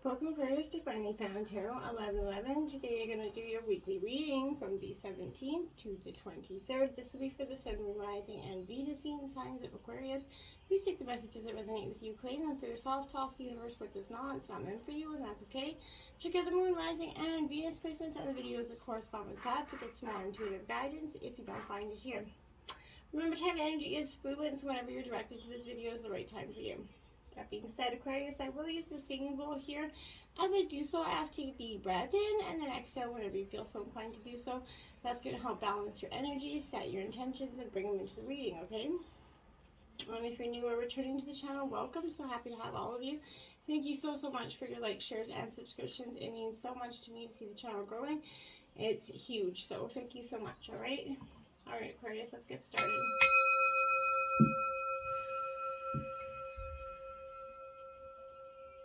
Welcome Aquarius to Finally Found Tarot 1111. Today you're going to do your weekly reading from the 17th to the 23rd. This will be for the Sun, Moon, Rising, and Venus signs of Aquarius. Please take the messages that resonate with you, claim them for yourself, toss the universe what does not. It's not meant for you, and that's okay. Check out the Moon, Rising, and Venus placements and the videos that correspond with that to get some more intuitive guidance if you don't find it here. Remember, time and energy is fluid, so whenever you're directed to this video is the right time for you. That being said, Aquarius, I will use the singing bowl here. As I do so, I ask you to deep breath in and then exhale whenever you feel so inclined to do so. That's going to help balance your energy, set your intentions, and bring them into the reading, okay? If you're new or returning to the channel, welcome. So happy to have all of you. Thank you so much for your likes, shares, and subscriptions. It means so much to me to see the channel growing. It's huge, so thank you so much, all right? All right, Aquarius, let's get started.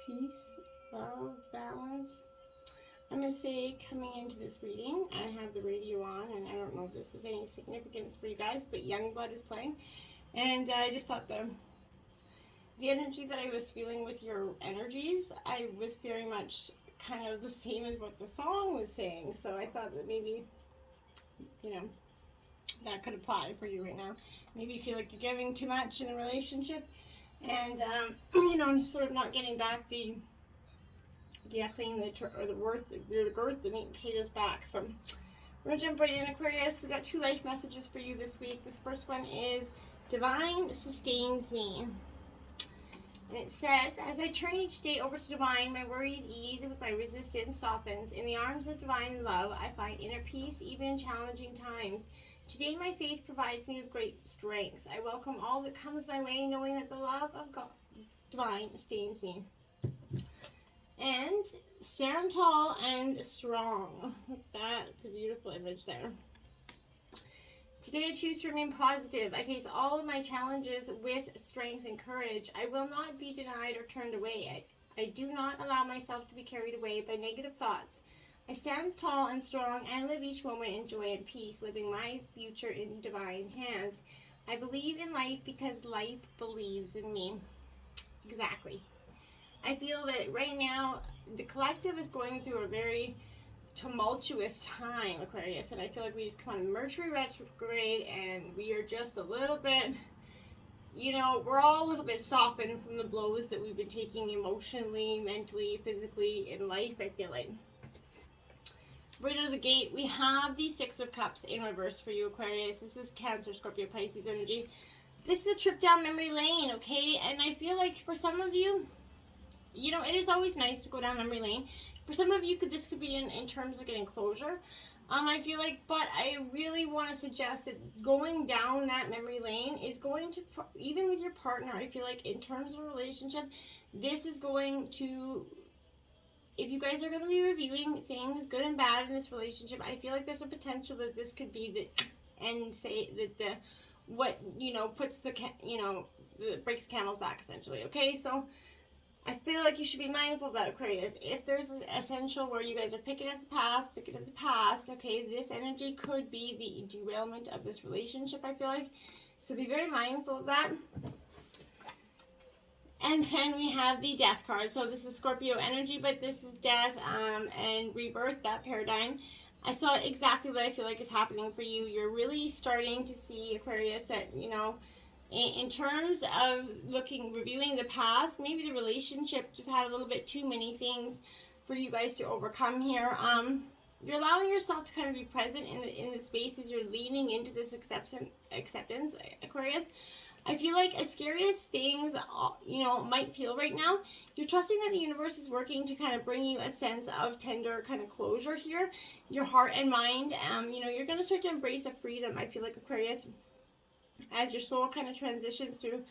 Peace, love, balance. I'm going to say, coming into this reading, I have the radio on, and I don't know if this has any significance for you guys, but Youngblood is playing. And I just thought the energy that I was feeling with your energies, I was very much kind of the same as what the song was saying. So I thought that maybe, you know, that could apply for you right now. Maybe you feel like you're giving too much in a relationship. And, you know, I'm sort of not getting back the acclaim, the worth, the girth, the meat and potatoes back. So we're going to jump right in, Aquarius. We got 2 life messages for you this week. This first one is, Divine sustains me. And it says, as I turn each day over to Divine, my worries ease, and with my resistance softens. In the arms of Divine love, I find inner peace, even in challenging times. Today, my faith provides me with great strength. I welcome all that comes my way, knowing that the love of God, Divine, sustains me. And stand tall and strong. That's a beautiful image there. Today, I choose to remain positive. I face all of my challenges with strength and courage. I will not be denied or turned away. I do not allow myself to be carried away by negative thoughts. I stand tall and strong and live each moment in joy and peace, living my future in divine hands. I believe in life because life believes in me. Exactly. I feel that right now, the collective is going through a very tumultuous time, Aquarius, and I feel like we just come on Mercury retrograde and we are just a little bit, you know, we're all a little bit softened from the blows that we've been taking emotionally, mentally, physically in life, I feel like. Right out of the gate, we have the 6 of Cups in reverse for you, Aquarius. This is Cancer, Scorpio, Pisces energy. This is a trip down memory lane, okay? And I feel like for some of you, you know, it is always nice to go down memory lane. For some of you, this could be in terms of getting closure. I feel like, but I really want to suggest that going down that memory lane is going to, even with your partner, I feel like in terms of a relationship, this is going to, if you guys are going to be reviewing things, good and bad in this relationship, I feel like there's a potential that this could be the end, say, that what, you know, puts the, you know, breaks the camel's back, essentially, okay? So I feel like you should be mindful of that, Aquarius. If there's an essential where you guys are picking at the past, okay, this energy could be the derailment of this relationship, I feel like. So be very mindful of that. And then we have the Death card. So this is Scorpio energy, but this is death and rebirth, that paradigm. I saw exactly what I feel like is happening for you. You're really starting to see, Aquarius, that, you know, in terms of reviewing the past, maybe the relationship just had a little bit too many things for you guys to overcome here. You're allowing yourself to kind of be present in the spaces. You're leaning into this acceptance, Aquarius. I feel like as scary as things, you know, might feel right now, you're trusting that the universe is working to kind of bring you a sense of tender kind of closure here. Your heart and mind, you know, you're going to start to embrace a freedom, I feel like, Aquarius. As your soul kind of transitions through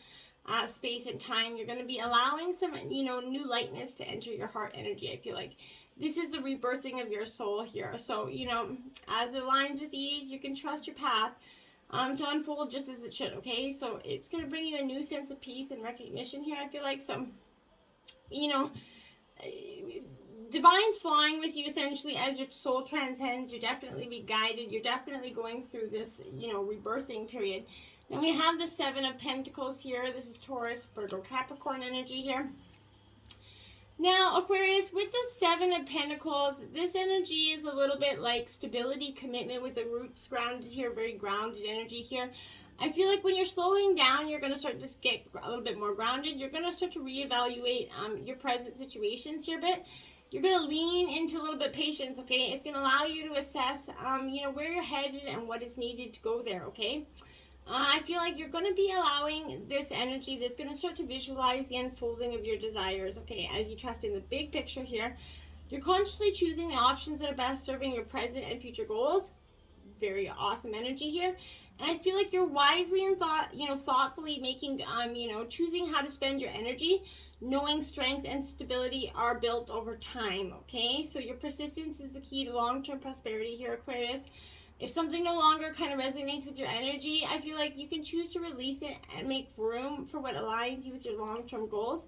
space and time, you're going to be allowing some, you know, new lightness to enter your heart energy. I feel like this is the rebirthing of your soul here. So, you know, as it aligns with ease, you can trust your path to unfold just as it should, okay? So it's going to bring you a new sense of peace and recognition here, I feel like. So, you know, Divine's flying with you essentially as your soul transcends. You'll definitely be guided. You're definitely going through this, you know, rebirthing period. Then we have the 7 of Pentacles here. This is Taurus, Virgo, Capricorn energy here. Now, Aquarius, with the Seven of Pentacles, this energy is a little bit like stability, commitment with the roots grounded here, very grounded energy here. I feel like when you're slowing down, you're going to start to get a little bit more grounded. You're going to start to reevaluate your present situations here a bit. You're going to lean into a little bit patience, okay? It's going to allow you to assess, where you're headed and what is needed to go there, okay? I feel like you're going to be allowing this energy that's going to start to visualize the unfolding of your desires, okay, as you trust in the big picture here. You're consciously choosing the options that are best serving your present and future goals. Very awesome energy here. And I feel like you're wisely and thoughtfully making, choosing how to spend your energy, knowing strength and stability are built over time, okay? So your persistence is the key to long-term prosperity here, Aquarius. If something no longer kind of resonates with your energy, I feel like you can choose to release it and make room for what aligns you with your long-term goals.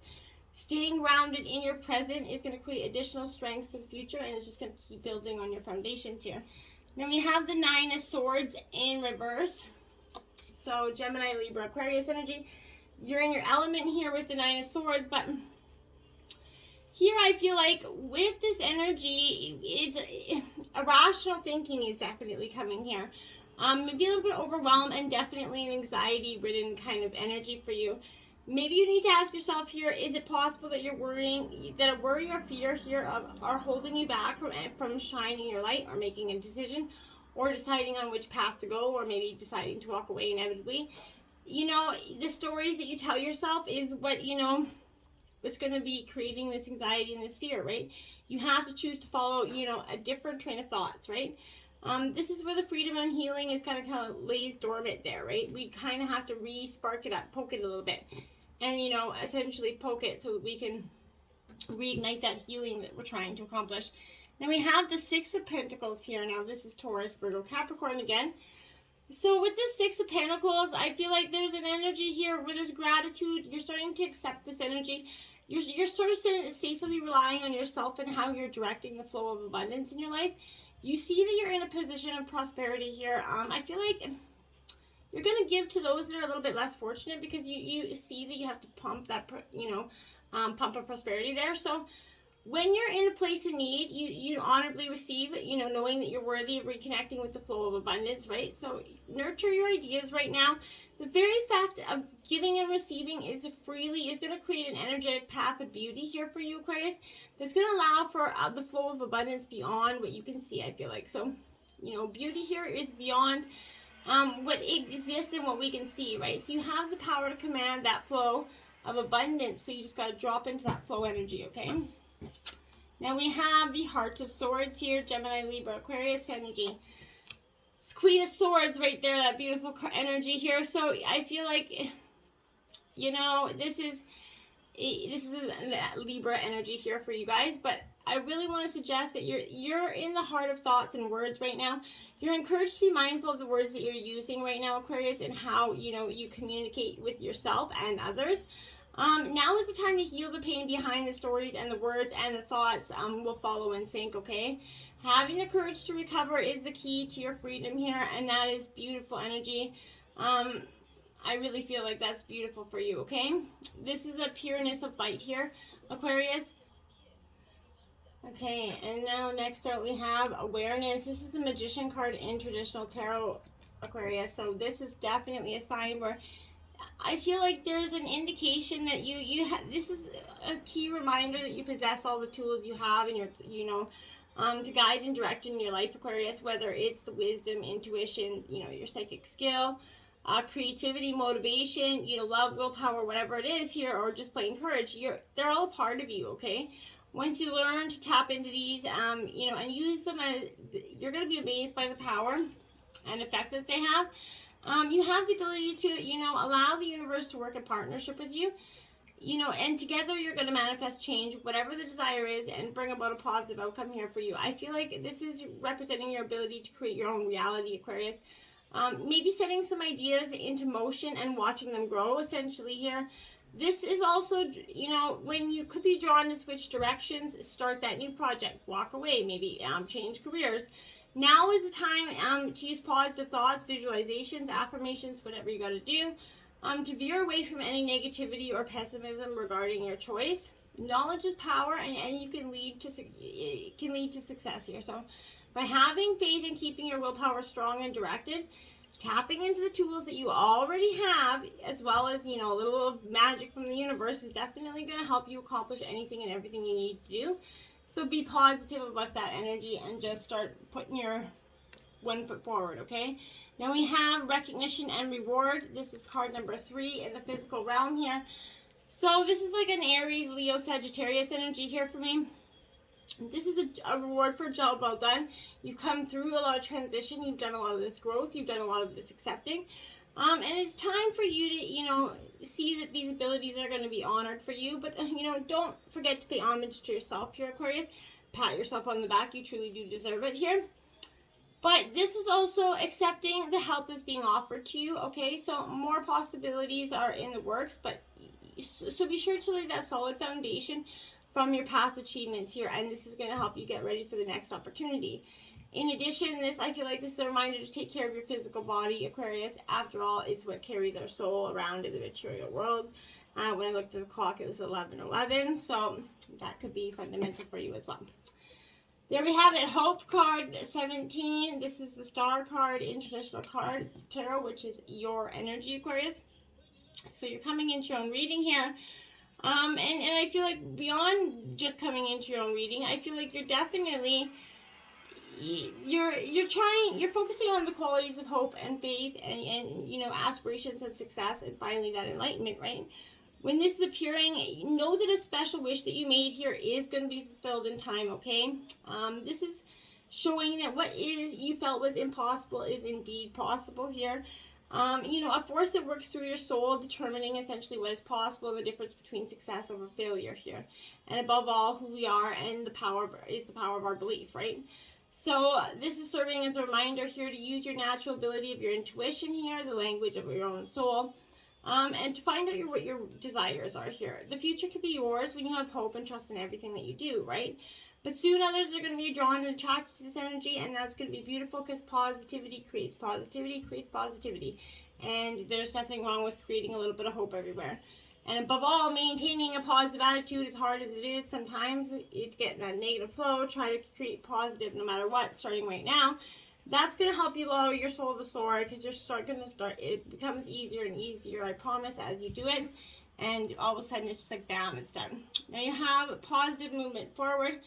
Staying grounded in your present is going to create additional strength for the future, and it's just going to keep building on your foundations here. Now we have the Nine of Swords in reverse. So Gemini, Libra, Aquarius energy. You're in your element here with the Nine of Swords, but here I feel like with this energy, irrational thinking is definitely coming here. Maybe a little bit overwhelmed and definitely an anxiety-ridden kind of energy for you. Maybe you need to ask yourself here, is it possible that you're worrying, that a worry or fear here are holding you back from shining your light or making a decision or deciding on which path to go, or maybe deciding to walk away inevitably? The stories that you tell yourself is what, it's going to be creating this anxiety and this fear, right? You have to choose to follow, a different train of thoughts, right? This is where the freedom and healing is kind of lays dormant there, right? We kind of have to spark it up, poke it a little bit, and, essentially poke it so that we can reignite that healing that we're trying to accomplish. Then we have the Six of Pentacles here. Now, this is Taurus, Virgo, Capricorn again. So with the Six of Pentacles, I feel like there's an energy here where there's gratitude. You're starting to accept this energy. You're sort of safely relying on yourself and how you're directing the flow of abundance in your life. You see that you're in a position of prosperity here. I feel like you're going to give to those that are a little bit less fortunate, because you see that you have to pump that, pump of prosperity there. So when you're in a place of need, you honorably receive, knowing that you're worthy of reconnecting with the flow of abundance, right? So nurture your ideas right now. The very fact of giving and receiving is going to create an energetic path of beauty here for you, Aquarius, that's going to allow for the flow of abundance beyond what you can see, I feel like. So, beauty here is beyond what exists and what we can see, right? So you have the power to command that flow of abundance, so you just got to drop into that flow energy, okay? Now we have the Heart of Swords here, Gemini, Libra, Aquarius energy. It's Queen of Swords right there, that beautiful energy here. So I feel like, this is that Libra energy here for you guys, but I really want to suggest that you're in the heart of thoughts and words right now. You're encouraged to be mindful of the words that you're using right now, Aquarius, and how, you communicate with yourself and others. Now is the time to heal the pain behind the stories, and the words and the thoughts will follow in sync, okay? Having the courage to recover is the key to your freedom here, and that is beautiful energy. I really feel like that's beautiful for you, okay? This is a pureness of light here, Aquarius. Okay, and now next up we have awareness. This is the Magician card in traditional tarot, Aquarius. So this is definitely a sign where I feel like there's an indication that you have. This is a key reminder that you possess all the tools you have in your, to guide and direct in your life, Aquarius. Whether it's the wisdom, intuition, your psychic skill, creativity, motivation, love, willpower, whatever it is here, or just plain courage. They're all part of you, okay? Once you learn to tap into these, and use them, you're going to be amazed by the power and effect that they have. You have the ability to, allow the universe to work in partnership with you, and together you're going to manifest change, whatever the desire is, and bring about a positive outcome here for you. I feel like this is representing your ability to create your own reality, Aquarius. Maybe setting some ideas into motion and watching them grow, essentially here. This is also, when you could be drawn to switch directions, start that new project, walk away, maybe change careers. Now is the time to use positive thoughts, visualizations, affirmations, whatever you got to do, to veer away from any negativity or pessimism regarding your choice. Knowledge is power, and you can it can lead to success here. So by having faith and keeping your willpower strong and directed, tapping into the tools that you already have, as well as, you know, a little of magic from the universe, is definitely going to help you accomplish anything and everything you need to do. So be positive about that energy and just start putting your one foot forward, okay? Now we have recognition and reward. This is card number 3 in the physical realm here. So this is like an Aries, Leo, Sagittarius energy here for me. This is a reward for a job well done. You've come through a lot of transition. You've done a lot of this growth. You've done a lot of this accepting. And it's time for you to, you know, see that these abilities are going to be honored for you. But, you know, don't forget to pay homage to yourself here, Aquarius. Pat yourself on the back. You truly do deserve it here. But this is also accepting the help that's being offered to you, okay? So more possibilities are in the works, but so be sure to lay that solid foundation from your past achievements here, and this is going to help you get ready for the next opportunity. In addition, I feel like this is a reminder to take care of your physical body, Aquarius. After all, it's what carries our soul around in the material world. When I looked at the clock, it was 11:11, so that could be fundamental for you as well. There we have it, Hope card 17. This is the Star card, International card Tarot, which is your energy, Aquarius. So you're coming into your own reading here. And I feel like beyond just coming into your own reading, I feel like you're definitely, you're focusing on the qualities of hope and faith and you know, aspirations and success, and finally that enlightenment, right? When this is appearing, know that a special wish that you made here is going to be fulfilled in time, okay? This is showing that what you felt was impossible is indeed possible here. You know, a force that works through your soul, determining essentially what is possible and the difference between success over failure here. And above all, who we are and the power of our belief, right? So this is serving as a reminder here to use your natural ability of your intuition here, the language of your own soul, and to find out what your desires are here. The future could be yours when you have hope and trust in everything that you do, right? But soon others are going to be drawn and attracted to this energy, and that's going to be beautiful because positivity creates positivity, creates positivity. And there's nothing wrong with creating a little bit of hope everywhere. And above all, maintaining a positive attitude, as hard as it is sometimes, you get in that negative flow. Try to create positive no matter what, starting right now. That's going to help you allow your soul to soar, because it becomes easier and easier, I promise, as you do it. And all of a sudden, it's just like, bam, it's done. Now you have a positive movement forward.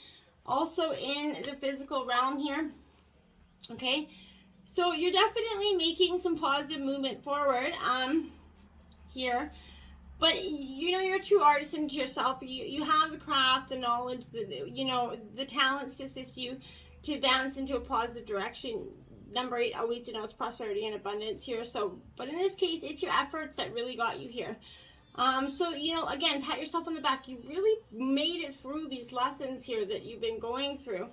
Also in the physical realm here, okay? So you're definitely making some positive movement forward here. But, you know, you're a true artisan to yourself. You have the craft, the knowledge, you know, the talents to assist you to advance into a positive direction. Number 8 always denotes prosperity and abundance here. So, but in this case, it's your efforts that really got you here. So, you know, again, pat yourself on the back. You really made it through these lessons here that you've been going through.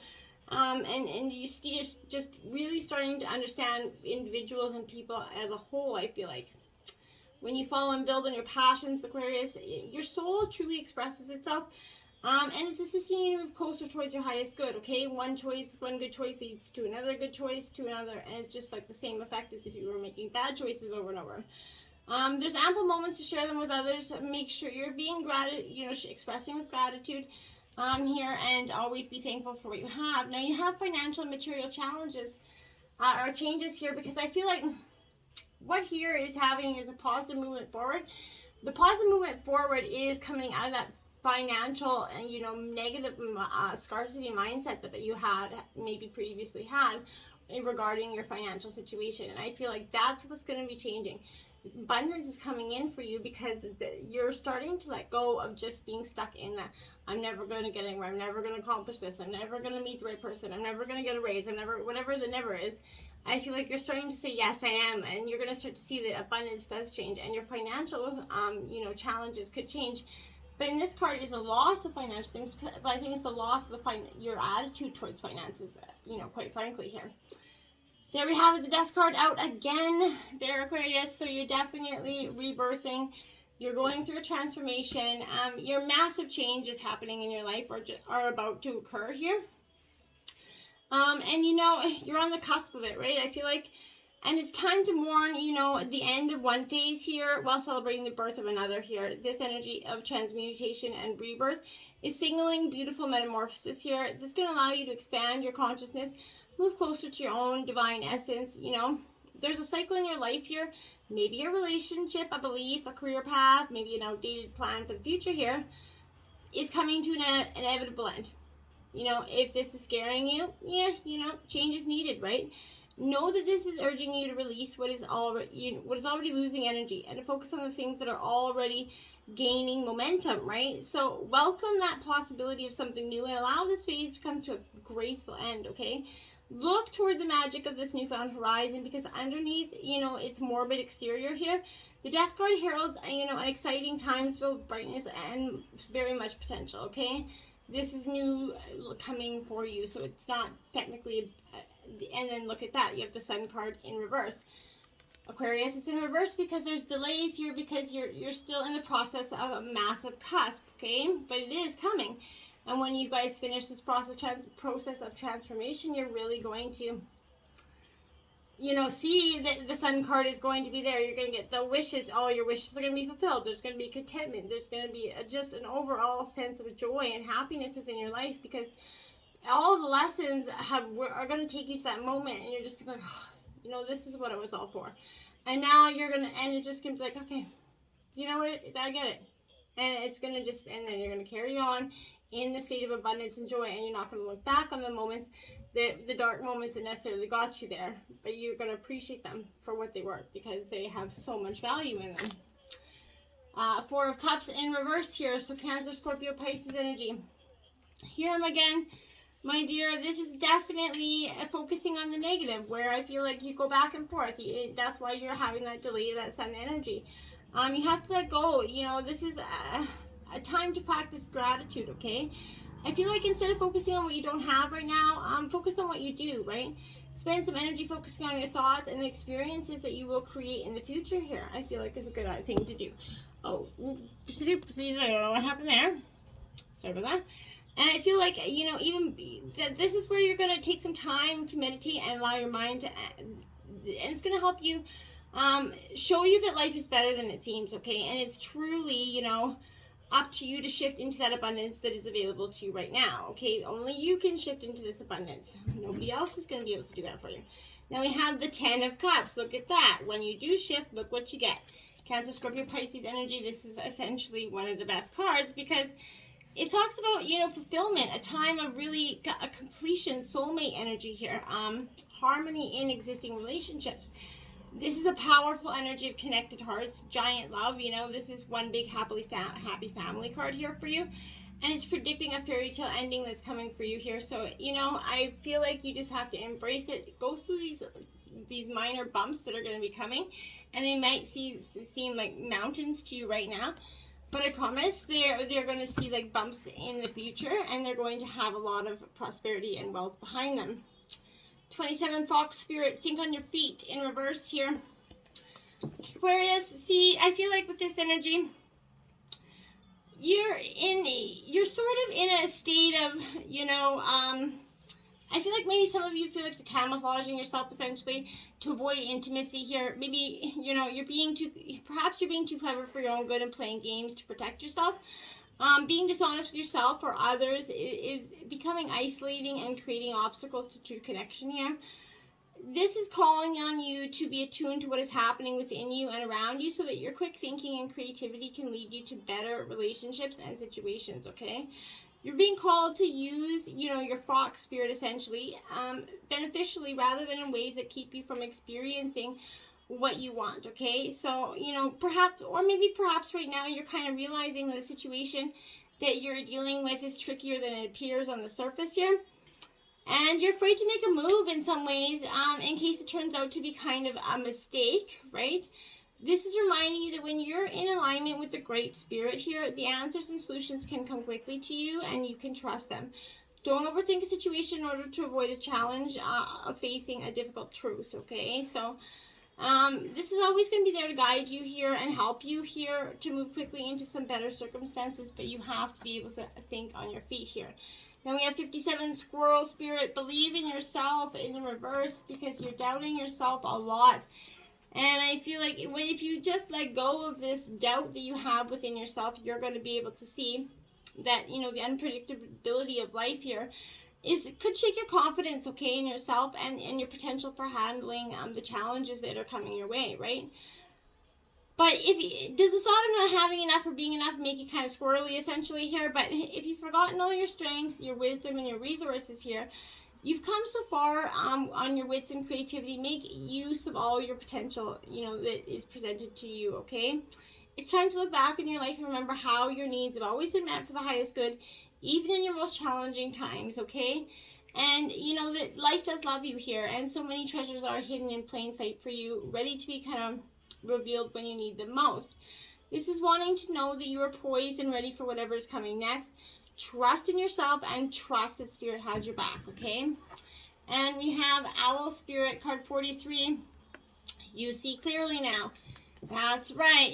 And you're just really starting to understand individuals and people as a whole, I feel like. When you follow and build on your passions, Aquarius, your soul truly expresses itself. And it's assisting you to move closer towards your highest good, okay? One good choice leads to another good choice, to another. And it's just like the same effect as if you were making bad choices over and over. There's ample moments to share them with others. Make sure you're being expressing with gratitude here, and always be thankful for what you have. Now you have financial and material challenges or changes here, because I feel like what here is having is a positive movement forward. The positive movement forward is coming out of that financial and, you know, negative scarcity mindset that you had maybe previously had regarding your financial situation. And I feel like that's what's going to be changing. Abundance is coming in for you because you're starting to let go of just being stuck in that I'm never going to get anywhere, I'm never going to accomplish this, I'm never going to meet the right person, I'm never going to get a raise, whatever the never is. I feel like you're starting to say, yes, I am, and you're going to start to see that abundance does change, and your financial, challenges could change. But in this card is a loss of financial things, but I think it's the loss of your attitude towards finances, quite frankly here. There we have it, the Death card out again there, Aquarius. So you're definitely rebirthing. You're going through a transformation. Your massive change is happening in your life or are about to occur here. And you're on the cusp of it, right? I feel like And it's time to mourn, you know, the end of one phase here while celebrating the birth of another here. This energy of transmutation and rebirth is signaling beautiful metamorphosis here. This is going to allow you to expand your consciousness, move closer to your own divine essence, you know. There's a cycle in your life here, maybe a relationship, a belief, a career path, maybe an outdated plan for the future here is coming to an inevitable end. You know, if this is scaring you, yeah, you know, change is needed, right? Know that this is urging you to release what is already losing energy and to focus on the things that are already gaining momentum, right? So welcome that possibility of something new and allow this phase to come to a graceful end, okay? Look toward the magic of this newfound horizon, because underneath, you know, its morbid exterior here, the Death card heralds, you know, an exciting times filled with brightness and very much potential, okay? This is new coming for you, so it's not technically, and then look at that, you have the Sun card in reverse. Aquarius is in reverse because there's delays here, because you're still in the process of a massive cusp, okay? But it is coming. And when you guys finish this process of transformation, you're really going to, you know, see that the Sun card is going to be there. You're going to get the wishes. All your wishes are going to be fulfilled. There's going to be contentment. There's going to be just an overall sense of joy and happiness within your life, because all the lessons are going to take you to that moment, and you're just going to be like, oh, you know, this is what it was all for. And now you're going to, and it's just going to be like, okay, you know what, I get it. And it's going to just, and then you're going to carry on in the state of abundance and joy, and you're not going to look back on the moments, the dark moments that necessarily got you there, but you're going to appreciate them for what they were, because they have so much value in them. Four of Cups in reverse here, so Cancer, Scorpio, Pisces energy. Here I'm again, my dear, this is definitely focusing on the negative, where I feel like you go back and forth. That's why you're having that delay, that Sun energy. You have to let go. You know, this is a time to practice gratitude, okay? I feel like instead of focusing on what you don't have right now, focus on what you do, right? Spend some energy focusing on your thoughts and the experiences that you will create in the future here. I feel like is a good thing to do. Oh, I don't know what happened there. Sorry about that. And I feel like, you know, even this is where you're going to take some time to meditate and allow your mind to, and it's going to help you show you that life is better than it seems, okay? And it's truly, you know, up to you to shift into that abundance that is available to you right now, okay? Only you can shift into this abundance. Nobody else is going to be able to do that for you. Now we have the 10 of Cups. Look at that. When you do shift, look what you get. Cancer, Scorpio, Pisces energy. This is essentially one of the best cards, because it talks about, you know, fulfillment, a time of really a completion, soulmate energy here, harmony in existing relationships. This is a powerful energy of connected hearts, giant love. You know, this is one big happy family card here for you. And it's predicting a fairy tale ending that's coming for you here. So, you know, I feel like you just have to embrace it. Go through these minor bumps that are going to be coming. And they might seem like mountains to you right now. But I promise they're going to see like bumps in the future. And they're going to have a lot of prosperity and wealth behind them. 27 Fox Spirit, think on your feet in reverse here. Aquarius, see, I feel like with this energy, you're sort of in a state of, you know, I feel like maybe some of you feel like you're camouflaging yourself essentially to avoid intimacy here. Maybe, you know, perhaps you're being too clever for your own good and playing games to protect yourself. Being dishonest with yourself or others is becoming isolating and creating obstacles to true connection here. This is calling on you to be attuned to what is happening within you and around you, so that your quick thinking and creativity can lead you to better relationships and situations, okay? You're being called to use, you know, your fox spirit essentially beneficially, rather than in ways that keep you from experiencing what you want, okay? So, you know, perhaps right now you're kind of realizing that the situation that you're dealing with is trickier than it appears on the surface here. And you're afraid to make a move in some ways in case it turns out to be kind of a mistake, right? This is reminding you that when you're in alignment with the Great Spirit here, the answers and solutions can come quickly to you and you can trust them. Don't overthink a situation in order to avoid a challenge of facing a difficult truth, okay? So This is always going to be there to guide you here and help you here to move quickly into some better circumstances, but you have to be able to think on your feet here. Now we have 57, Squirrel Spirit. Believe in yourself in the reverse, because you're doubting yourself a lot. And I feel like if you just let go of this doubt that you have within yourself, you're going to be able to see that, you know, the unpredictability of life here could shake your confidence, okay, in yourself and your potential for handling the challenges that are coming your way, right? But does the thought of not having enough or being enough make you kind of squirrely essentially here? But if you've forgotten all your strengths, your wisdom, and your resources here, you've come so far on your wits and creativity. Make use of all your potential, you know, that is presented to you, okay? It's time to look back in your life and remember how your needs have always been met for the highest good, even in your most challenging times, okay? And you know that life does love you here, and so many treasures are hidden in plain sight for you, ready to be kind of revealed when you need them most. This is wanting to know that you are poised and ready for whatever is coming next. Trust in yourself and trust that Spirit has your back, okay? And we have Owl Spirit, card 43. You see clearly now. That's right.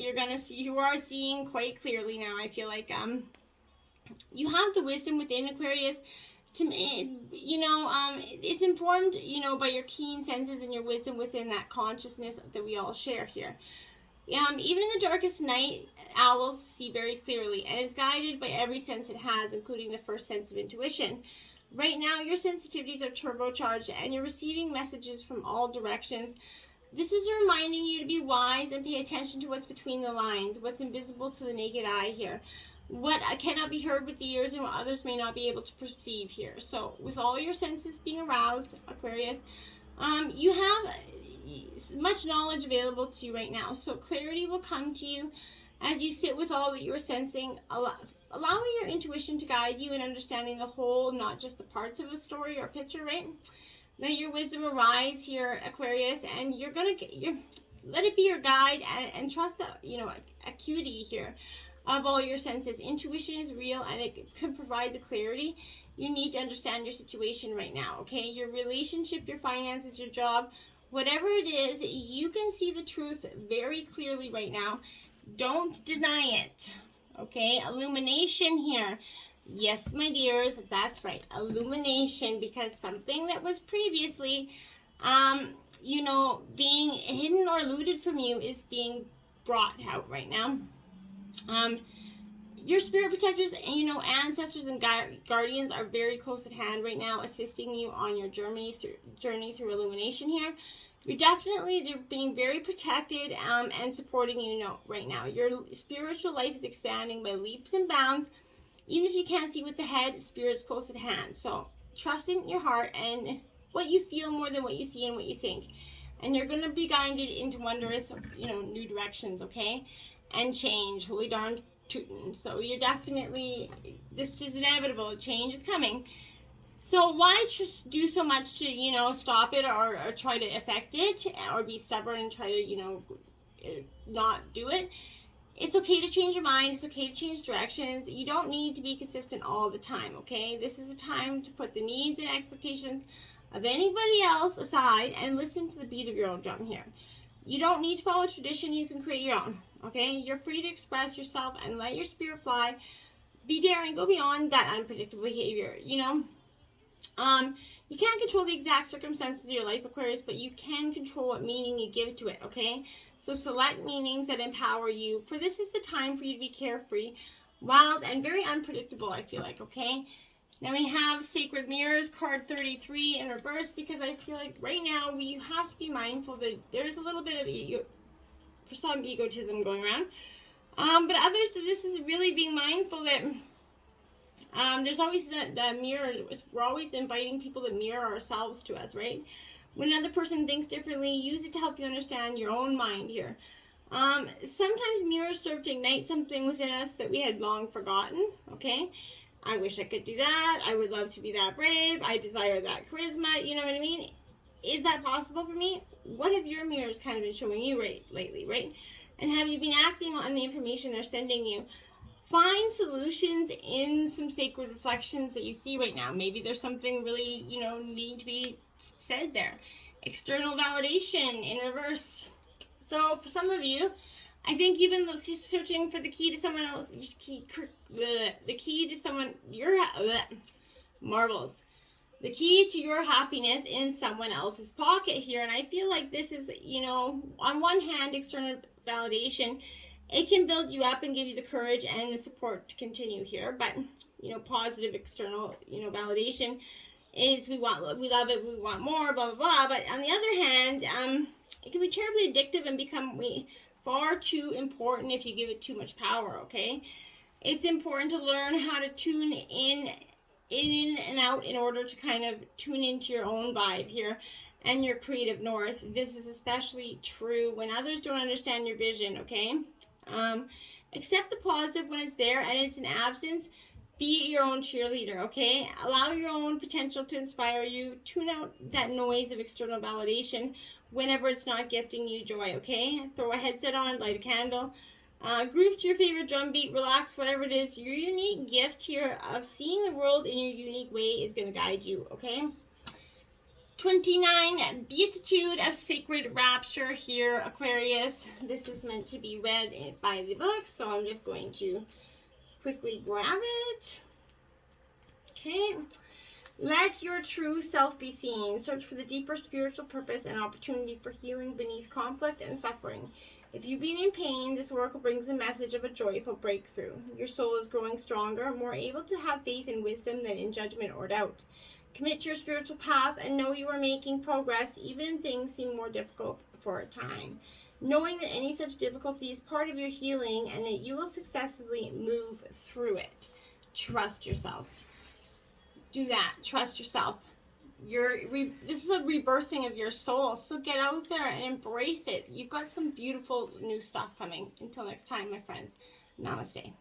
You are seeing quite clearly now. I feel like you have the wisdom within, Aquarius. It's informed, you know, by your keen senses and your wisdom within that consciousness that we all share here. Even in the darkest night, owls see very clearly and is guided by every sense it has, including the first sense of intuition. Right now, your sensitivities are turbocharged and you're receiving messages from all directions. This is reminding you to be wise and pay attention to what's between the lines, what's invisible to the naked eye here, what cannot be heard with the ears, and what others may not be able to perceive here. So with all your senses being aroused, Aquarius, you have much knowledge available to you right now. So clarity will come to you as you sit with all that you are sensing, allowing your intuition to guide you in understanding the whole, not just the parts of a story or picture, right? Let your wisdom arise here, Aquarius, and let it be your guide, and trust the, you know, acuity here of all your senses. Intuition is real, and it can provide the clarity you need to understand your situation right now, okay? Your relationship, your finances, your job, whatever it is, you can see the truth very clearly right now. Don't deny it, okay? Illumination here. Yes, my dears, that's right. Illumination, because something that was previously, you know, being hidden or eluded from you is being brought out right now. Your spirit protectors and, you know, ancestors and guardians are very close at hand right now, assisting you on your journey through illumination here. They're being very protected and supporting you right now. Your spiritual life is expanding by leaps and bounds. Even if you can't see what's ahead, Spirit's close at hand. So trust in your heart and what you feel more than what you see and what you think. And you're going to be guided into wondrous, you know, new directions, okay? And change. Holy darn tootin'. So you're definitely, this is inevitable. Change is coming. So why just do so much to, you know, stop it or try to affect it, or be stubborn and try to, you know, not do it? It's okay to change your mind. It's okay to change directions. You don't need to be consistent all the time, okay? This is a time to put the needs and expectations of anybody else aside and listen to the beat of your own drum here. You don't need to follow tradition. You can create your own, okay? You're free to express yourself and let your spirit fly. Be daring. Go beyond that unpredictable behavior, you know? You can't control the exact circumstances of your life, Aquarius, but you can control what meaning you give to it, okay? So select meanings that empower you, for this is the time for you to be carefree, wild, and very unpredictable, I feel like, okay? Now we have Sacred Mirrors, card 33 in reverse, because I feel like right now we have to be mindful that there's a little bit of ego, for some egotism going around. But others, this is really being mindful that there's always the mirrors. We're always inviting people to mirror ourselves to us, right? When another person thinks differently, use it to help you understand your own mind here. Sometimes mirrors serve to ignite something within us that we had long forgotten, okay? I wish I could do that. I would love to be that brave. I desire that charisma. You know what I mean? Is that possible for me? What have your mirrors kind of been showing you lately, right? And have you been acting on the information they're sending you? Find solutions in some sacred reflections that you see right now. Maybe there's something really, you know, needing to be said there. external validation in reverse. So for some of you, I think you've been searching for the key to someone else, the key to someone, marbles. The key to your happiness in someone else's pocket here. And I feel like this is, you know, on one hand, external validation, it can build you up and give you the courage and the support to continue here. But, you know, positive external, you know, validation is we love it, we want more, blah, blah, blah. But on the other hand, it can be terribly addictive and become far too important if you give it too much power, okay? It's important to learn how to tune in and out in order to kind of tune into your own vibe here and your creative north. This is especially true when others don't understand your vision, okay? Accept the positive when it's there and it's in absence. Be your own cheerleader, okay? Allow your own potential to inspire you. Tune out that noise of external validation whenever it's not gifting you joy, okay? Throw a headset on, light a candle. Groove to your favorite drum beat, relax, whatever it is. Your unique gift here of seeing the world in your unique way is going to guide you, okay? 29, Beatitude of Sacred Rapture here, Aquarius. This is meant to be read by the book, so I'm just going to quickly grab it. Okay. Let your true self be seen. Search for the deeper spiritual purpose and opportunity for healing beneath conflict and suffering. If you've been in pain, this oracle brings a message of a joyful breakthrough. Your soul is growing stronger, more able to have faith and wisdom than in judgment or doubt. Commit to your spiritual path and know you are making progress even when things seem more difficult for a time. Knowing that any such difficulty is part of your healing and that you will successfully move through it. Trust yourself. Do that. Trust yourself. This is a rebirthing of your soul, so get out there and embrace it. You've got some beautiful new stuff coming. Until next time, my friends. Namaste.